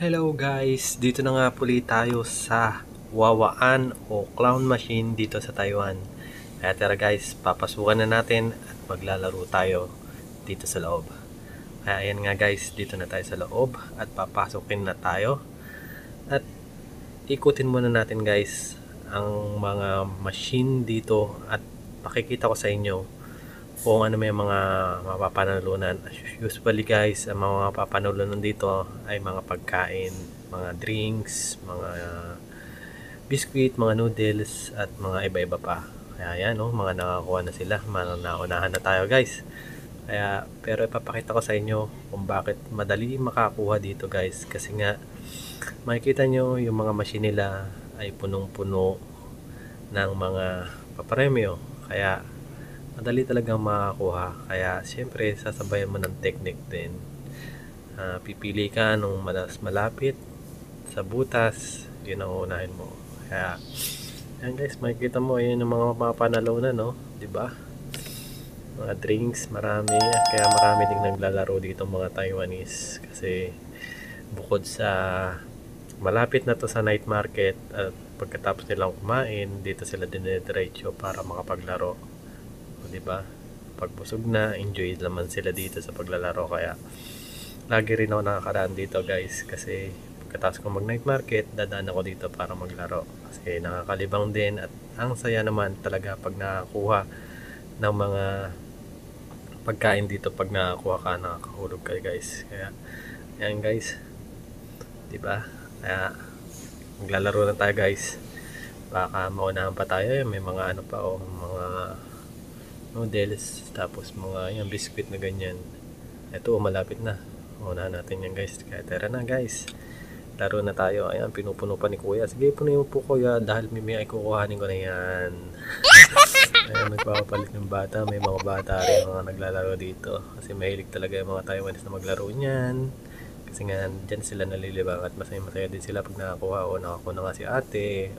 Hello guys, dito na nga puli tayo sa Wawaan o Clown Machine dito sa Taiwan. Kaya tara guys, papasukan na natin at maglalaro tayo dito sa loob. Kaya ayan nga guys, dito na tayo sa loob at papasukin na tayo. At ikutin muna natin guys ang mga machine dito at pakikita ko sa inyo kung ano may mga mapapanalunan. Usually guys, ang mga mapapanalunan dito ay mga pagkain, mga drinks, mga biscuit, mga noodles at mga iba-iba pa. Kaya yan, mga nakakuha na sila, naunahan na tayo guys. Kaya pero ipapakita ko sa inyo kung bakit madali makakuha dito guys, kasi nga makikita nyo yung mga machine nila ay punong-puno ng mga papremyo. Kaya madali talagang makakuha. Kaya siyempre sasabayan mo ng technique din. Pipili ka nung mas malapit sa butas, yun ang unahin mo. Kaya yan guys, makikita mo yun yung mga mapapanalunan, no? Diba? Mga drinks, marami. Kaya marami ding naglalaro dito mga Taiwanese. Kasi bukod sa malapit na to sa night market, at pagkatapos nilang kumain, dito sila dinediretso para makapaglaro. Diba? Pag busog na, enjoy naman sila dito sa paglalaro. Kaya lagi rin ako nakakaraan dito guys, kasi pagkatapos ko mag night market, dadaan ako dito para maglaro kasi nakakalibang din at ang saya naman talaga pag nakakuha ng mga pagkain dito. Pag nakakuha ka, nakakahulog ka guys. Kaya yan guys, diba? Kaya maglalaro na tayo guys, baka maunahan pa tayo. May mga ano pa, mga noodles, tapos mga yung biscuit na ganyan. Ito malapit na, unahan natin yan guys. Kaya tara na guys, laro na tayo. Ayan, pinupuno pa ni kuya. Sige, puno po kuya, dahil may kukuhanin ko na yan. Ayan, nagpapapalit ng bata. May mga bata rin mga naglalaro dito, kasi mahilig talaga yung mga Taiwanese na maglaro niyan. Kasi nga dyan sila nalilibang at masaya din sila pag nakakuha. O nakakuha na nga si ate.